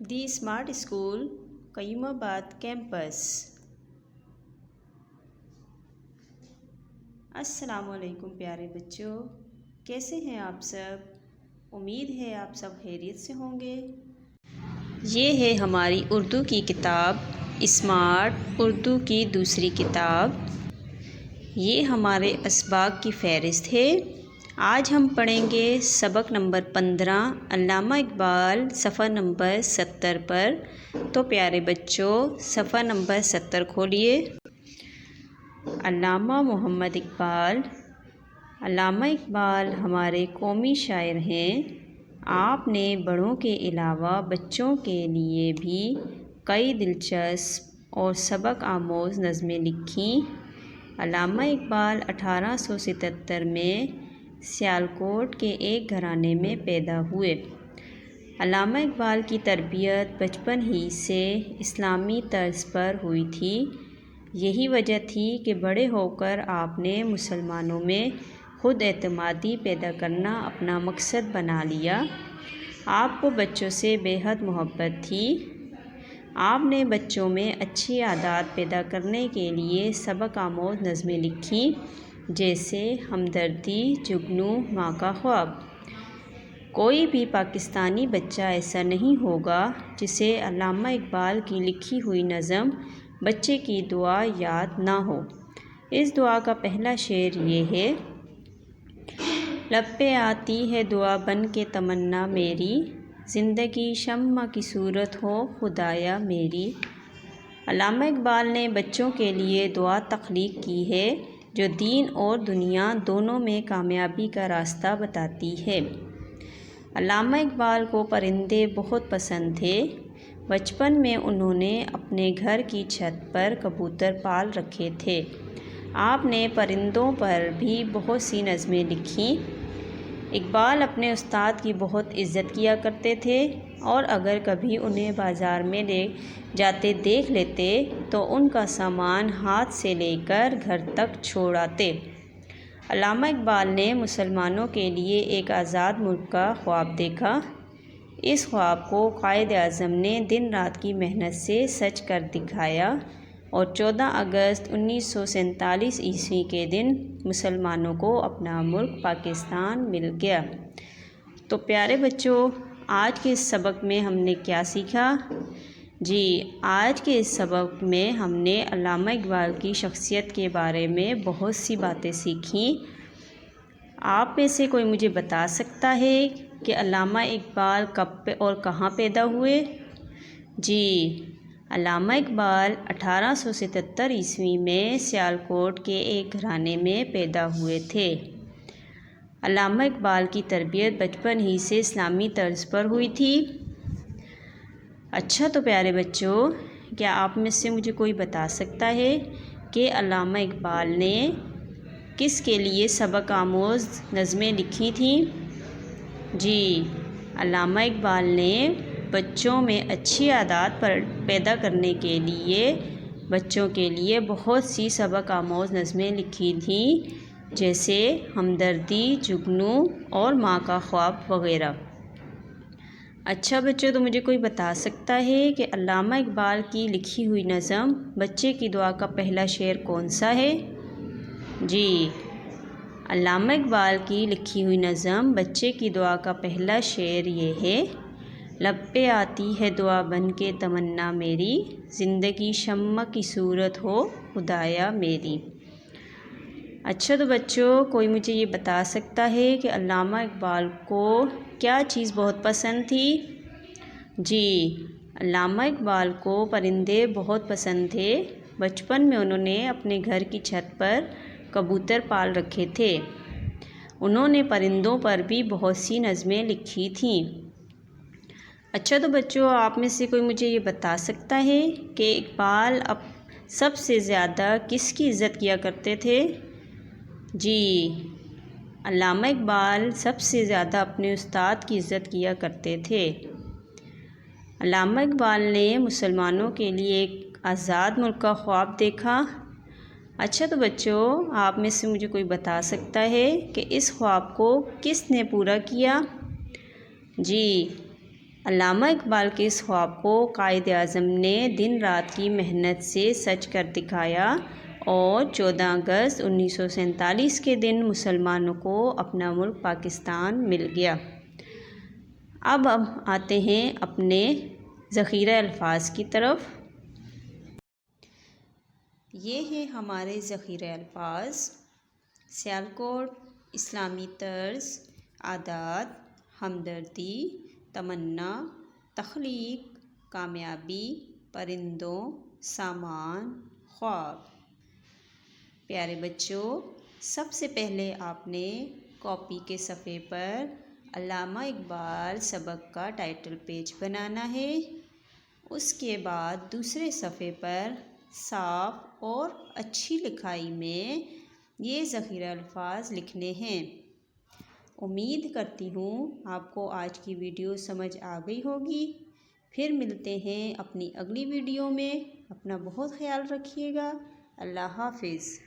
دی smart school قیوم آباد campus. السلام علیکم پیارے بچوں، کیسے ہیں آپ سب؟ امید ہے آپ سب خیریت سے ہوں گے۔ یہ ہے ہماری اردو کی کتاب اسمارٹ اردو کی دوسری کتاب۔ یہ ہمارے اسباق کی فہرست ہے۔ آج ہم پڑھیں گے سبق نمبر 15 علامہ اقبال صفحہ نمبر 70 پر۔ تو پیارے بچوں صفحہ نمبر 70 کھولیے۔ علامہ محمد اقبال۔ علامہ اقبال ہمارے قومی شاعر ہیں۔ آپ نے بڑوں کے علاوہ بچوں کے لیے بھی کئی دلچسپ اور سبق آموز نظمیں لکھیں۔ علامہ اقبال 1877 میں سیالکوٹ کے ایک گھرانے میں پیدا ہوئے۔ علامہ اقبال کی تربیت بچپن ہی سے اسلامی طرز پر ہوئی تھی۔ یہی وجہ تھی کہ بڑے ہو کر آپ نے مسلمانوں میں خود اعتمادی پیدا کرنا اپنا مقصد بنا لیا۔ آپ کو بچوں سے بے حد محبت تھی۔ آپ نے بچوں میں اچھی عادات پیدا کرنے کے لیے سبق آموز نظمیں لکھیں، جیسے ہمدردی، جگنو، ماں کا خواب۔ کوئی بھی پاکستانی بچہ ایسا نہیں ہوگا جسے علامہ اقبال کی لکھی ہوئی نظم بچے کی دعا یاد نہ ہو۔ اس دعا کا پہلا شعر یہ ہے: لب پہ آتی ہے دعا بن کے تمنا میری، زندگی شمع کی صورت ہو خدایا میری۔ علامہ اقبال نے بچوں کے لیے دعا تخلیق کی ہے جو دین اور دنیا دونوں میں کامیابی کا راستہ بتاتی ہے۔ علامہ اقبال کو پرندے بہت پسند تھے۔ بچپن میں انہوں نے اپنے گھر کی چھت پر کبوتر پال رکھے تھے۔ آپ نے پرندوں پر بھی بہت سی نظمیں لکھیں۔ اقبال اپنے استاد کی بہت عزت کیا کرتے تھے اور اگر کبھی انہیں بازار میں لے جاتے دیکھ لیتے تو ان کا سامان ہاتھ سے لے کر گھر تک چھوڑ آتے۔ علامہ اقبال نے مسلمانوں کے لیے ایک آزاد ملک کا خواب دیکھا۔ اس خواب کو قائد اعظم نے دن رات کی محنت سے سچ کر دکھایا اور 14 اگست 1947 عیسوی کے دن مسلمانوں کو اپنا ملک پاکستان مل گیا۔ تو پیارے بچوں، آج کے اس سبق میں ہم نے کیا سیکھا؟ جی، آج کے اس سبق میں ہم نے علامہ اقبال کی شخصیت کے بارے میں بہت سی باتیں سیکھیں۔ آپ میں سے کوئی مجھے بتا سکتا ہے کہ علامہ اقبال کب اور کہاں پیدا ہوئے؟ جی، علامہ اقبال 1877 عیسوی میں سیالکوٹ کے ایک گھرانے میں پیدا ہوئے تھے۔ علامہ اقبال کی تربیت بچپن ہی سے اسلامی طرز پر ہوئی تھی۔ اچھا تو پیارے بچوں، کیا آپ میں سے مجھے کوئی بتا سکتا ہے کہ علامہ اقبال نے کس کے لیے سبق آموز نظمیں لکھی تھیں؟ جی، علامہ اقبال نے بچوں میں اچھی عادات پیدا کرنے کے لیے بچوں کے لیے بہت سی سبق آموز نظمیں لکھی تھیں، جیسے ہمدردی، جگنو اور ماں کا خواب وغیرہ۔ اچھا بچوں، تو مجھے کوئی بتا سکتا ہے کہ علامہ اقبال کی لکھی ہوئی نظم بچے کی دعا کا پہلا شعر کون سا ہے؟ جی، علامہ اقبال کی لکھی ہوئی نظم بچے کی دعا کا پہلا شعر یہ ہے: لب پہ آتی ہے دعا بن کے تمنا میری، زندگی شمع کی صورت ہو خدایا میری۔ اچھا تو بچوں، کوئی مجھے یہ بتا سکتا ہے کہ علامہ اقبال کو کیا چیز بہت پسند تھی؟ جی، علامہ اقبال کو پرندے بہت پسند تھے۔ بچپن میں انہوں نے اپنے گھر کی چھت پر کبوتر پال رکھے تھے۔ انہوں نے پرندوں پر بھی بہت سی نظمیں لکھی تھیں۔ اچھا تو بچوں، آپ میں سے کوئی مجھے یہ بتا سکتا ہے کہ اقبال اب سب سے زیادہ کس کی عزت کیا کرتے تھے؟ جی، علامہ اقبال سب سے زیادہ اپنے استاد کی عزت کیا کرتے تھے۔ علامہ اقبال نے مسلمانوں کے لیے ایک آزاد ملک کا خواب دیکھا۔ اچھا تو بچوں، آپ میں سے مجھے کوئی بتا سکتا ہے کہ اس خواب کو کس نے پورا کیا؟ جی، علامہ اقبال کے اس خواب کو قائد اعظم نے دن رات کی محنت سے سچ کر دکھایا اور 14 اگست 1947 کے دن مسلمانوں کو اپنا ملک پاکستان مل گیا۔ اب آتے ہیں اپنے ذخیرہ الفاظ کی طرف۔ یہ ہیں ہمارے ذخیرہ الفاظ: سیالکوٹ، اسلامی طرز، عادات، ہمدردی، تمنا، تخلیق، کامیابی، پرندوں، سامان، خواب۔ پیارے بچوں، سب سے پہلے آپ نے کاپی کے صفحے پر علامہ اقبال سبق کا ٹائٹل پیج بنانا ہے۔ اس کے بعد دوسرے صفحے پر صاف اور اچھی لکھائی میں یہ ذخیرہ الفاظ لکھنے ہیں۔ امید کرتی ہوں آپ کو آج کی ویڈیو سمجھ آ گئی ہوگی۔ پھر ملتے ہیں اپنی اگلی ویڈیو میں۔ اپنا بہت خیال رکھیے گا۔ اللہ حافظ۔